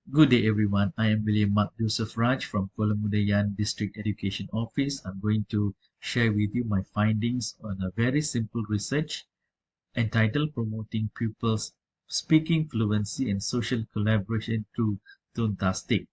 Good day, everyone. I am William Mark Joseph Raj from Kolamudayan District Education Office. I'm going to share with you my findings on a very simple research entitled Promoting Pupils' Speaking Fluency and Social Collaboration through ToonTastic.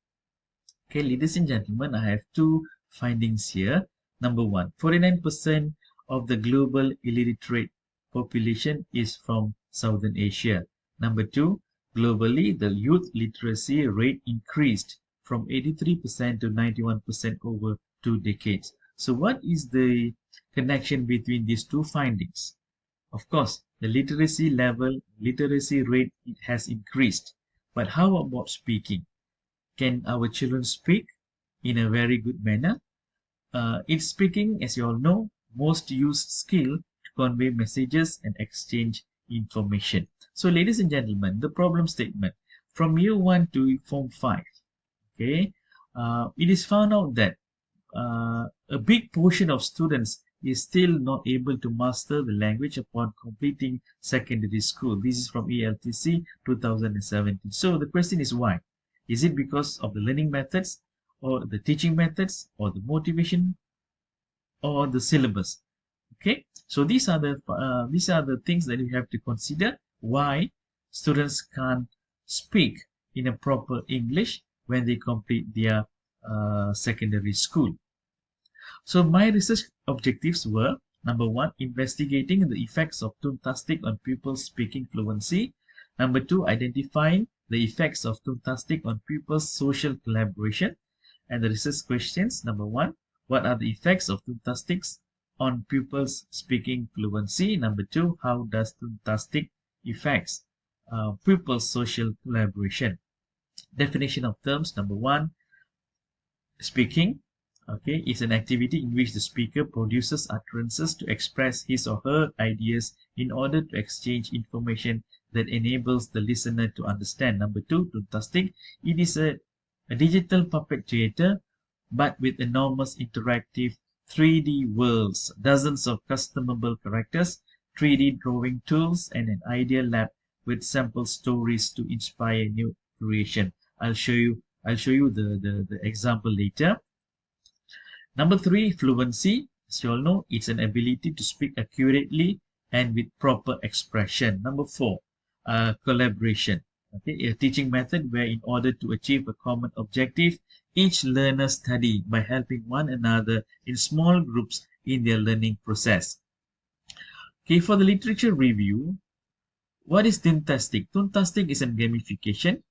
Okay, ladies and gentlemen, I have two findings here. Number one, 49% of the global illiterate population is from Southern Asia. Number two, globally, the youth literacy rate increased from 83% to 91% over 2 decades. So what is the connection between these two findings? Of course, the literacy rate, it has increased. But how about speaking? Can our children speak in a very good manner? It's speaking, as you all know, most used skill to convey messages and exchange information. So, ladies and gentlemen, the problem statement from year 1 to form 5, okay, it is found out that a big portion of students is still not able to master the language upon completing secondary school. This is from ELTC 2017. So the question is why? Is it because of the learning methods or the teaching methods or the motivation or the syllabus? Okay, so these are the things that you have to consider why students can't speak in a proper English when they complete their secondary school. So my research objectives were: number one, investigating the effects of ToonTastic on pupils' speaking fluency. Number two, identifying the effects of ToonTastic on pupils' social collaboration. And the research questions: number one, what are the effects of ToonTastic on pupils' speaking fluency? Number two, how does ToonTastic affects pupils' social collaboration? Definition of terms: number one, speaking, okay, is an activity in which the speaker produces utterances to express his or her ideas in order to exchange information that enables the listener to understand. Number two, ToonTastic, it is a digital puppet theater but with enormous interactive 3D worlds, dozens of customizable characters, 3D drawing tools, and an idea lab with sample stories to inspire new creation. I'll show you the example later. Number three, fluency. As you all know, it's an ability to speak accurately and with proper expression. Number four, collaboration. Okay, a teaching method where in order to achieve a common objective, each learner study by helping one another in small groups in their learning process. Okay, for the literature review, what is ToonTastic? ToonTastic is a gamification.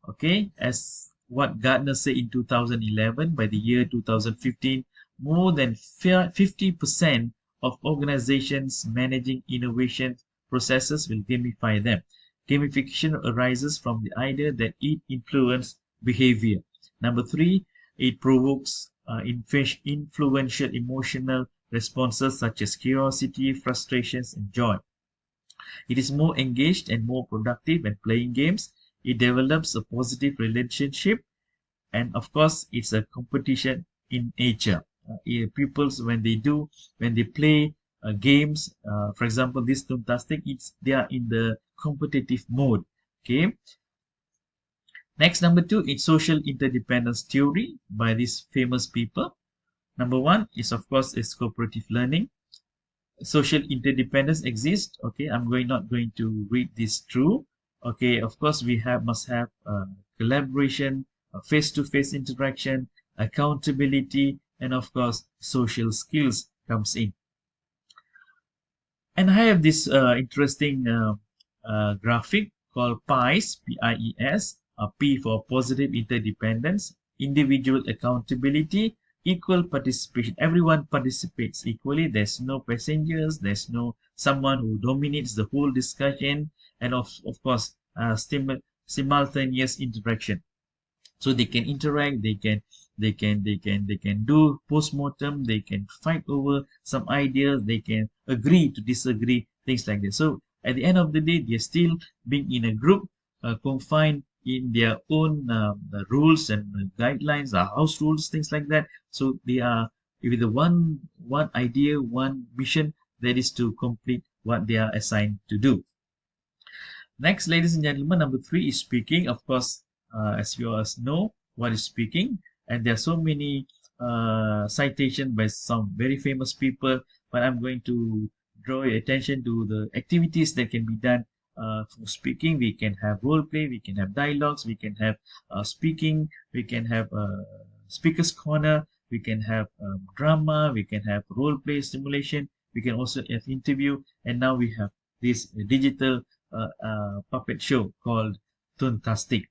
Okay, as what Gardner said in 2011, by the year 2015, more than 50% of organizations managing innovation processes will gamify them. Gamification arises from the idea that it influences behavior. Number three, it provokes influential emotional responses such as curiosity, frustrations, and joy. It is more engaged and more productive when playing games. It develops a positive relationship, and of course, it's a competition in nature. Pupils, when they play games, for example, this ToonTastic, they are in the competitive mode. Okay. Next, number two, it's social interdependence theory by these famous people. Number one is, of course, is cooperative learning. Social interdependence exists. Okay, I'm not going to read this through. Okay, of course, we must have collaboration, face-to-face interaction, accountability, and of course, social skills comes in. And I have this interesting graphic called PIES, P-I-E-S, P for positive interdependence, individual accountability, equal participation. Everyone participates equally. There's no passengers. There's no someone who dominates the whole discussion, and of course, simultaneous interaction. So they can interact. They can do post-mortem. They can fight over some ideas. They can agree to disagree. Things like that. So at the end of the day, they're still being in a group, confined in their own rules and guidelines, house rules, things like that. So they are with the one idea, one mission, that is to complete what they are assigned to do. Next, ladies and gentlemen, number three is speaking. Of course, as you all know, what is speaking. And there are so many citations by some very famous people, but I'm going to draw your attention to the activities that can be done for speaking. We can have role play, we can have dialogues, we can have speaking, we can have speaker's corner, we can have drama, we can have role play simulation, we can also have interview, and now we have this digital puppet show called ToonTastic.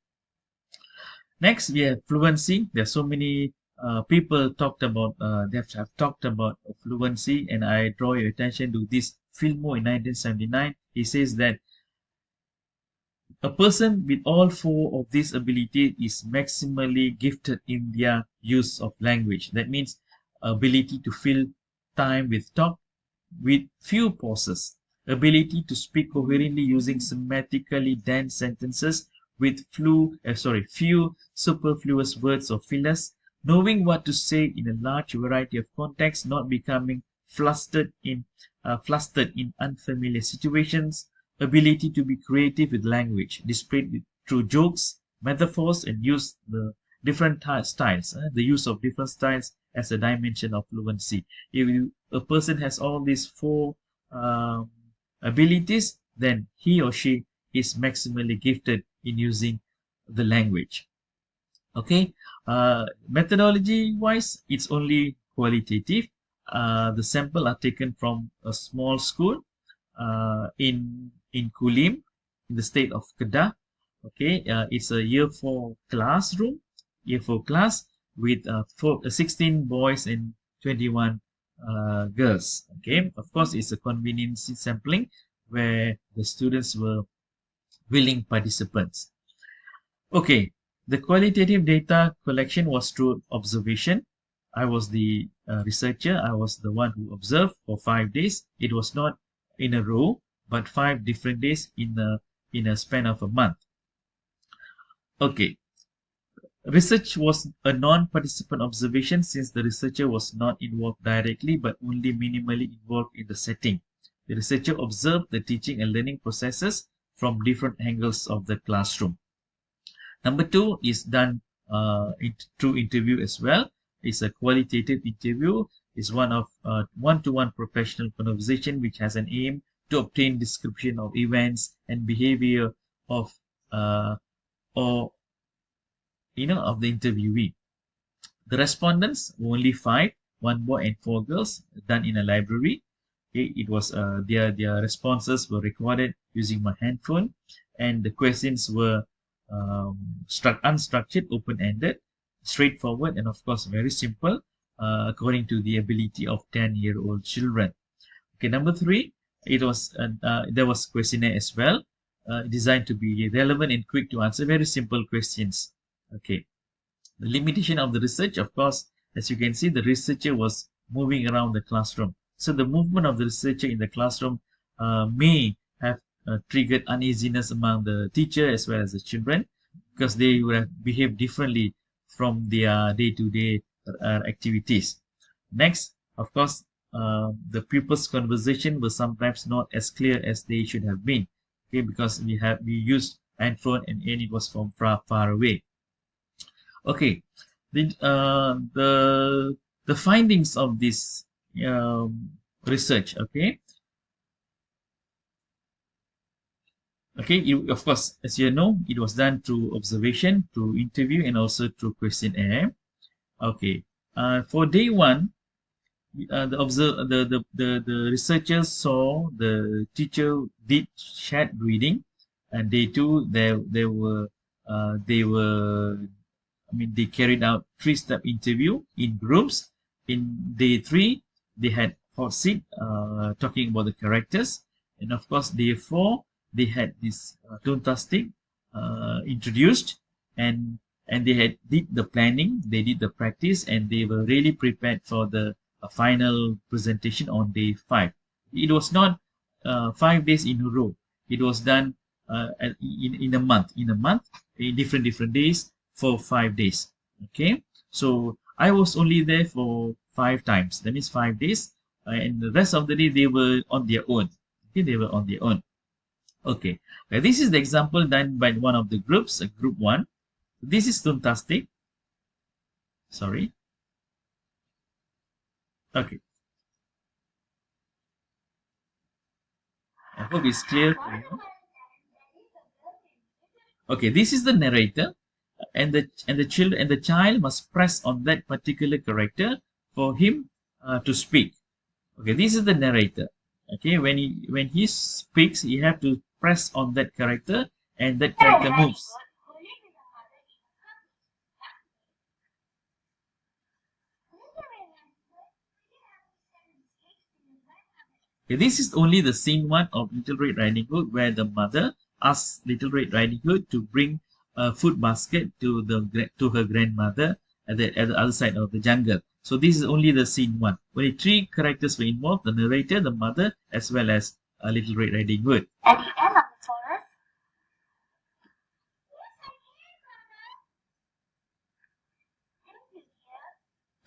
Next, we have fluency. There are so many people talked about, they have talked about fluency, and I draw your attention to this Fillmore in 1979. He says that a person with all four of these abilities is maximally gifted in their use of language. That means ability to fill time with talk with few pauses, ability to speak coherently using semantically dense sentences with few superfluous words or fillers, knowing what to say in a large variety of contexts, not becoming flustered in unfamiliar situations, ability to be creative with language, displayed through jokes, metaphors, and use the different styles. The use of different styles as a dimension of fluency. If a person has all these four abilities, then he or she is maximally gifted in using the language. Okay, methodology wise, it's only qualitative. The sample are taken from a small school in Kulim, in the state of Kedah. Okay, it's a year 4 classroom, year 4 class with 16 boys and 21 girls. Okay, of course, it's a convenience sampling where the students were willing participants. Okay, the qualitative data collection was through observation. I was the researcher. I was the one who observed for 5 days. It was not in a row, but 5 different days in a span of a month. Okay, research was a non-participant observation since the researcher was not involved directly but only minimally involved in the setting. The researcher observed the teaching and learning processes from different angles of the classroom. Number 2 is done through interview as well. It's a qualitative interview. It's one of one-to-one professional conversation which has an aim to obtain description of events and behavior of of the interviewee. The respondents were only 5, 1 boy and 4 girls, done in a library. Okay, it was their responses were recorded using my handphone, and the questions were unstructured, open-ended, straightforward, and of course very simple, according to the ability of 10-year-old children. Okay, number 3, there was questionnaire as well, designed to be relevant and quick to answer, very simple questions. Okay, the limitation of the research, of course, as you can see, the researcher was moving around the classroom. So the movement of the researcher in the classroom may have triggered uneasiness among the teacher as well as the children, because they would have behaved differently from their day-to-day activities. Next, of course, the pupils' conversation was sometimes not as clear as they should have been. Okay, because we used handphone and it was from far away. Okay, the findings of this research. Okay, of course, as you know, it was done through observation, through interview, and also through questionnaire. Okay, for day 1, the researchers saw the teacher did chat reading, and day 2 they carried out 3-step interview in groups. In day 3, they had hot seat talking about the characters, and of course day 4 they had this ToonTastic introduced, and they did the planning, they did the practice, and they were really prepared for the final presentation on day 5. It was not 5 days in a row. It was done in a month, in different days for 5 days. Okay, so I was only there for 5 times. That means 5 days, and the rest of the day they were on their own. Okay, they were on their own. Okay, this is the example done by one of the groups, group 1. This is ToonTastic. Sorry. Okay. I hope it's clear for you. Okay, this is the narrator, and the child must press on that particular character for him to speak. Okay, this is the narrator. Okay, when he speaks, he have to press on that character, and that character moves. Okay, this is only the scene one of Little Red Riding Hood, where the mother asks Little Red Riding Hood to bring a food basket to her grandmother at the other side of the jungle. So this is only the scene one. Only three characters were involved: the narrator, the mother, as well as Little Red Riding Hood. At the end of the forest.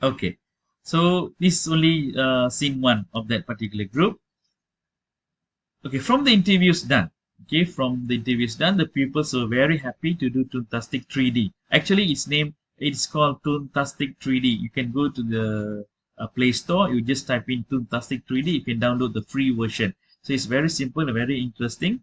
Okay, so this is only scene one of that particular group. Okay, from the interviews done, the pupils were very happy to do ToonTastic 3D. Actually, it's called ToonTastic 3D. You can go to the Play Store. You just type in ToonTastic 3D. You can download the free version. So it's very simple and very interesting.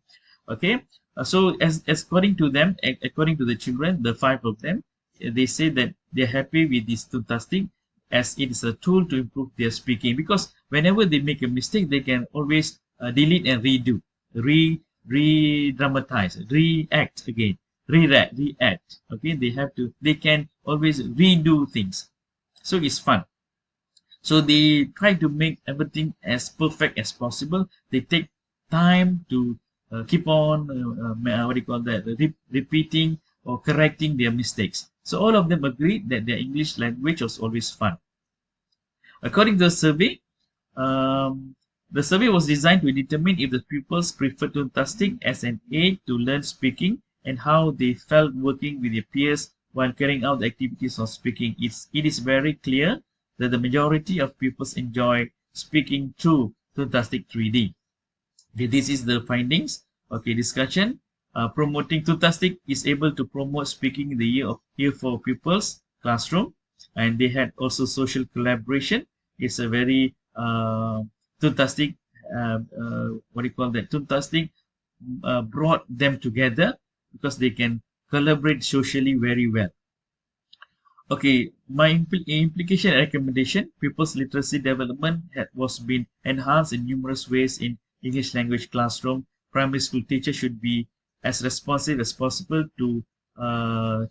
Okay, so as according to them, according to the children, the five of them, they say that they're happy with this ToonTastic as it is a tool to improve their speaking, because whenever they make a mistake, they can always delete and redo, re-dramatize, react again, react. Okay, they can always redo things. So it's fun. So they try to make everything as perfect as possible. They take time to keep on, what do you call that, repeating or correcting their mistakes. So all of them agreed that their English language was always fun. According to the survey was designed to determine if the pupils preferred ToonTastic as an aid to learn speaking and how they felt working with their peers while carrying out the activities of speaking. It is very clear that the majority of pupils enjoy speaking through ToonTastic 3D. Okay, this is the findings. Okay, discussion. Promoting ToonTastic is able to promote speaking in the year for pupils classroom, and they had also social collaboration. It's a very ToonTastic. What do you call that? ToonTastic brought them together because they can collaborate socially very well. Okay, my implication and recommendation: pupils' literacy development was been enhanced in numerous ways in English language classroom. Primary school teachers should be as responsive as possible to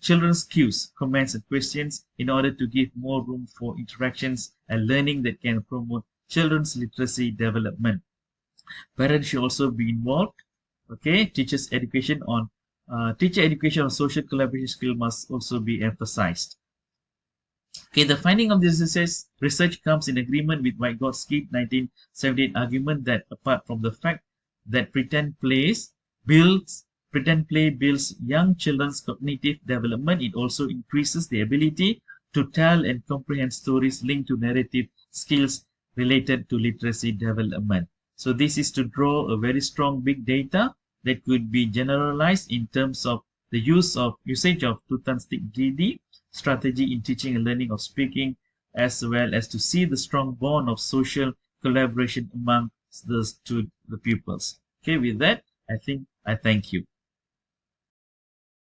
children's cues, comments, and questions in order to give more room for interactions and learning that can promote children's literacy development. Parents should also be involved. Okay, teacher education on social collaboration skill must also be emphasized. Okay, the finding of this research comes in agreement with Vygotsky's 1978 argument that apart from the fact that pretend play builds young children's cognitive development, it also increases the ability to tell and comprehend stories linked to narrative skills related to literacy development. So this is to draw a very strong big data that could be generalized in terms of the usage of ToonTastic 3D strategy in teaching and learning of speaking, as well as to see the strong bond of social collaboration among the pupils. Okay, with that, I think I thank you.